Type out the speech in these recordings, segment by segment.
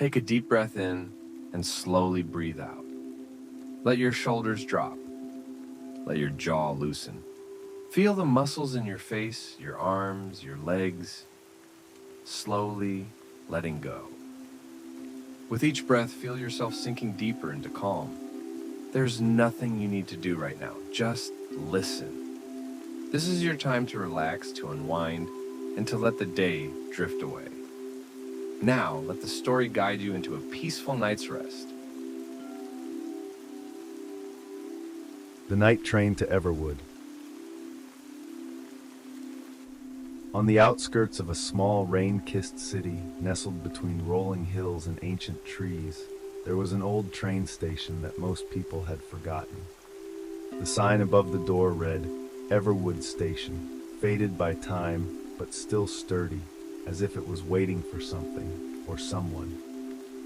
Take a deep breath in and slowly breathe out. Let your shoulders drop. Let your jaw loosen. Feel the muscles in your face, your arms, your legs, slowly letting go. With each breath, feel yourself sinking deeper into calm. There's nothing you need to do right now. Just listen. This is your time to relax, to unwind, and to let the day drift away. Now, let the story guide you into a peaceful night's rest. The night train to Everwood. On the outskirts of a small, rain-kissed city, nestled between rolling hills and ancient trees, there was an old train station that most people had forgotten. The sign above the door read, Everwood Station, faded by time, but still sturdy, as if it was waiting for something or someone.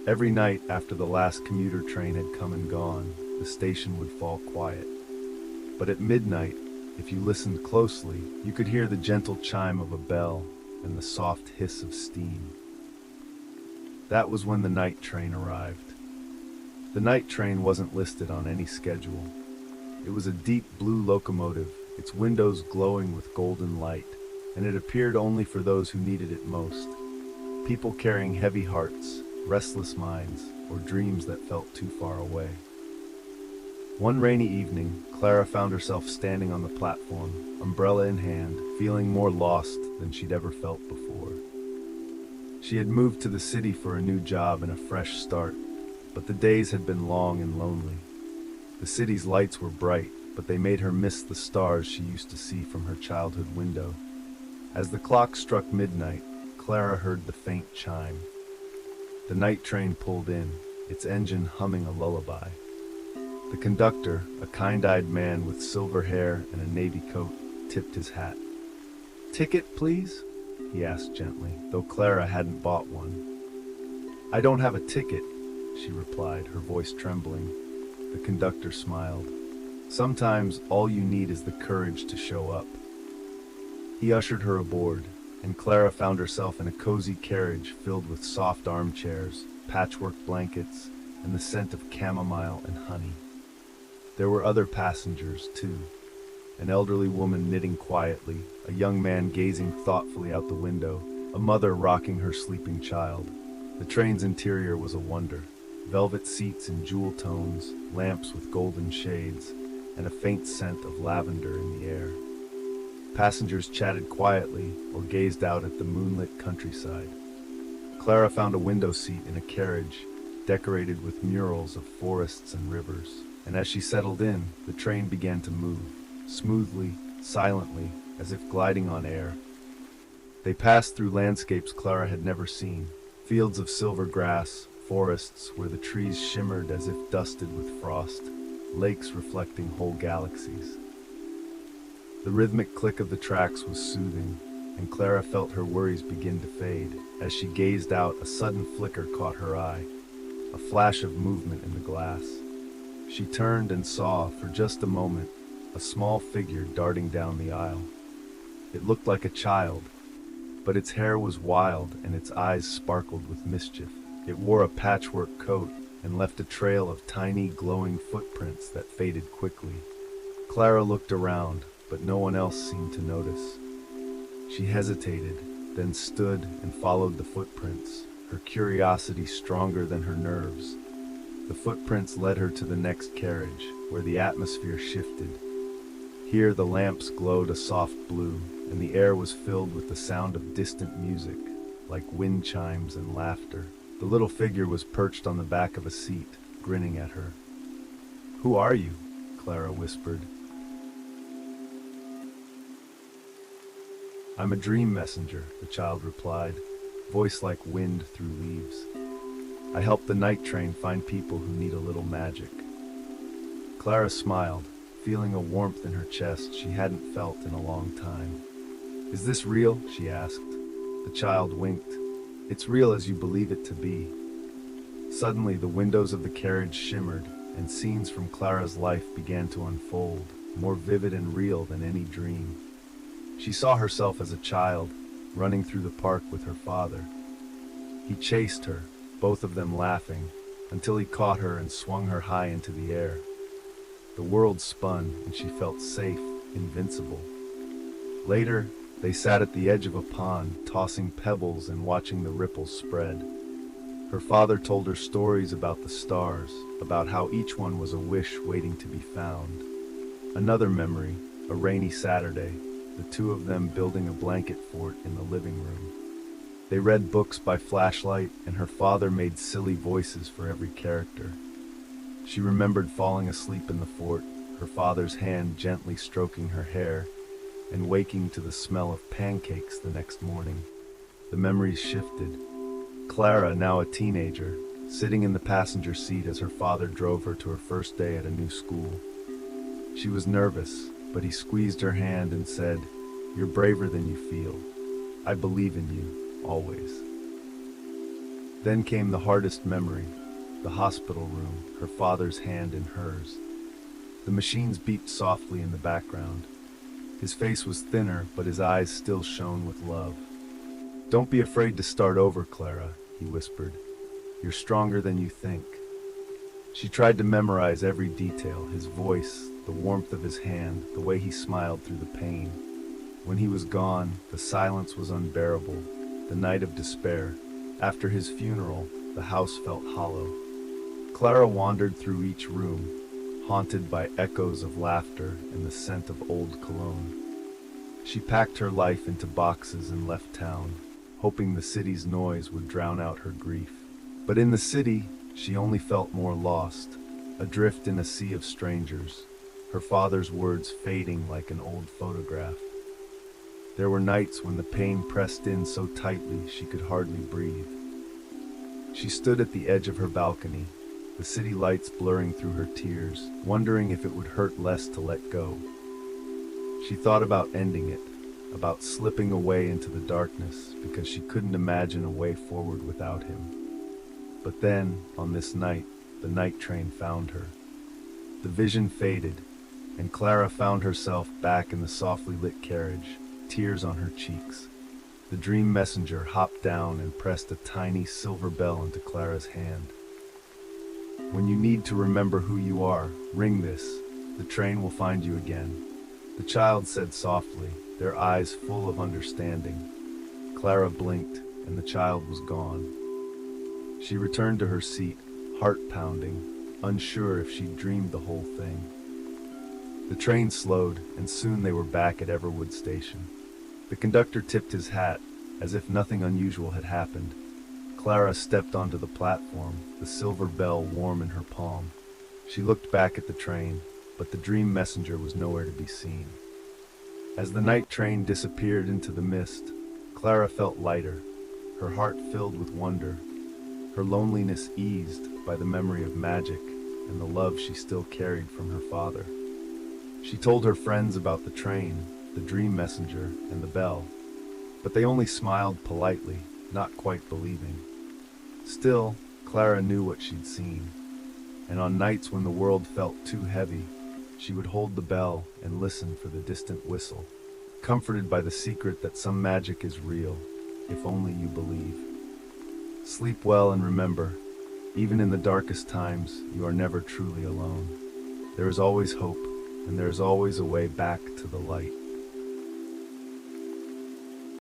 Every night after the last commuter train had come and gone, the station would fall quiet. But at midnight, if you listened closely, you could hear the gentle chime of a bell and the soft hiss of steam. That was when the night train arrived. The night train wasn't listed on any schedule. It was a deep blue locomotive, its windows glowing with golden light, and it appeared only for those who needed it most. People carrying heavy hearts, restless minds, or dreams that felt too far away. One rainy evening, Clara found herself standing on the platform, umbrella in hand, feeling more lost than she'd ever felt before. She had moved to the city for a new job and a fresh start, but the days had been long and lonely. The city's lights were bright, but they made her miss the stars she used to see from her childhood window. As the clock struck midnight, Clara heard the faint chime. The night train pulled in, its engine humming a lullaby. The conductor, a kind-eyed man with silver hair and a navy coat, tipped his hat. "Ticket, please?" he asked gently, though Clara hadn't bought one. "I don't have a ticket," she replied, her voice trembling. The conductor smiled. "Sometimes all you need is the courage to show up." He ushered her aboard, and Clara found herself in a cozy carriage filled with soft armchairs, patchwork blankets, and the scent of chamomile and honey. There were other passengers, too. An elderly woman knitting quietly, a young man gazing thoughtfully out the window, a mother rocking her sleeping child. The train's interior was a wonder. Velvet seats in jewel tones, lamps with golden shades, and a faint scent of lavender in the air. Passengers chatted quietly or gazed out at the moonlit countryside. Clara found a window seat in a carriage, decorated with murals of forests and rivers. And as she settled in, the train began to move, smoothly, silently, as if gliding on air. They passed through landscapes Clara had never seen, fields of silver grass, forests where the trees shimmered as if dusted with frost, lakes reflecting whole galaxies. The rhythmic click of the tracks was soothing, and Clara felt her worries begin to fade. As she gazed out, a sudden flicker caught her eye, a flash of movement in the glass. She turned and saw, for just a moment, a small figure darting down the aisle. It looked like a child, but its hair was wild and its eyes sparkled with mischief. It wore a patchwork coat and left a trail of tiny, glowing footprints that faded quickly. Clara looked around, but no one else seemed to notice. She hesitated, then stood and followed the footprints, her curiosity stronger than her nerves. The footprints led her to the next carriage, where the atmosphere shifted. Here the lamps glowed a soft blue, and the air was filled with the sound of distant music, like wind chimes and laughter. The little figure was perched on the back of a seat, grinning at her. "Who are you?" Clara whispered. "I'm a dream messenger," the child replied, voice like wind through leaves. "I help the night train find people who need a little magic." Clara smiled, feeling a warmth in her chest she hadn't felt in a long time. "Is this real?" she asked. The child winked. "It's real as you believe it to be." Suddenly, the windows of the carriage shimmered, and scenes from Clara's life began to unfold, more vivid and real than any dream. She saw herself as a child, running through the park with her father. He chased her, both of them laughing, until he caught her and swung her high into the air. The world spun, and she felt safe, invincible. Later, they sat at the edge of a pond, tossing pebbles and watching the ripples spread. Her father told her stories about the stars, about how each one was a wish waiting to be found. Another memory, a rainy Saturday, the two of them building a blanket fort in the living room. They read books by flashlight, and her father made silly voices for every character. She remembered falling asleep in the fort, her father's hand gently stroking her hair, and waking to the smell of pancakes the next morning. The memories shifted. Clara, now a teenager, sitting in the passenger seat as her father drove her to her first day at a new school. She was nervous, but he squeezed her hand and said, "You're braver than you feel. I believe in you, always." Then came the hardest memory, the hospital room, her father's hand in hers. The machines beeped softly in the background. His face was thinner, but his eyes still shone with love. "Don't be afraid to start over, Clara," he whispered. "You're stronger than you think." She tried to memorize every detail, his voice, the warmth of his hand, the way he smiled through the pain. When he was gone, the silence was unbearable, the night of despair. After his funeral, the house felt hollow. Clara wandered through each room, haunted by echoes of laughter and the scent of old cologne. She packed her life into boxes and left town, hoping the city's noise would drown out her grief. But in the city, she only felt more lost, adrift in a sea of strangers, her father's words fading like an old photograph. There were nights when the pain pressed in so tightly she could hardly breathe. She stood at the edge of her balcony, the city lights blurring through her tears, wondering if it would hurt less to let go. She thought about ending it, about slipping away into the darkness, because she couldn't imagine a way forward without him. But then, on this night, the night train found her. The vision faded, and Clara found herself back in the softly lit carriage, tears on her cheeks. The dream messenger hopped down and pressed a tiny silver bell into Clara's hand. "When you need to remember who you are, ring this. The train will find you again," the child said softly, their eyes full of understanding. Clara blinked, and the child was gone. She returned to her seat, heart pounding, unsure if she'd dreamed the whole thing. The train slowed, and soon they were back at Everwood station. The conductor tipped his hat, as if nothing unusual had happened. Clara stepped onto the platform, the silver bell warm in her palm. She looked back at the train, but the dream messenger was nowhere to be seen. As the night train disappeared into the mist, Clara felt lighter, her heart filled with wonder, her loneliness eased by the memory of magic and the love she still carried from her father. She told her friends about the train, the dream messenger, and the bell, but they only smiled politely, not quite believing. Still, Clara knew what she'd seen, and on nights when the world felt too heavy, she would hold the bell and listen for the distant whistle, comforted by the secret that some magic is real, if only you believe. Sleep well and remember, even in the darkest times, you are never truly alone. There is always hope, and there is always a way back to the light.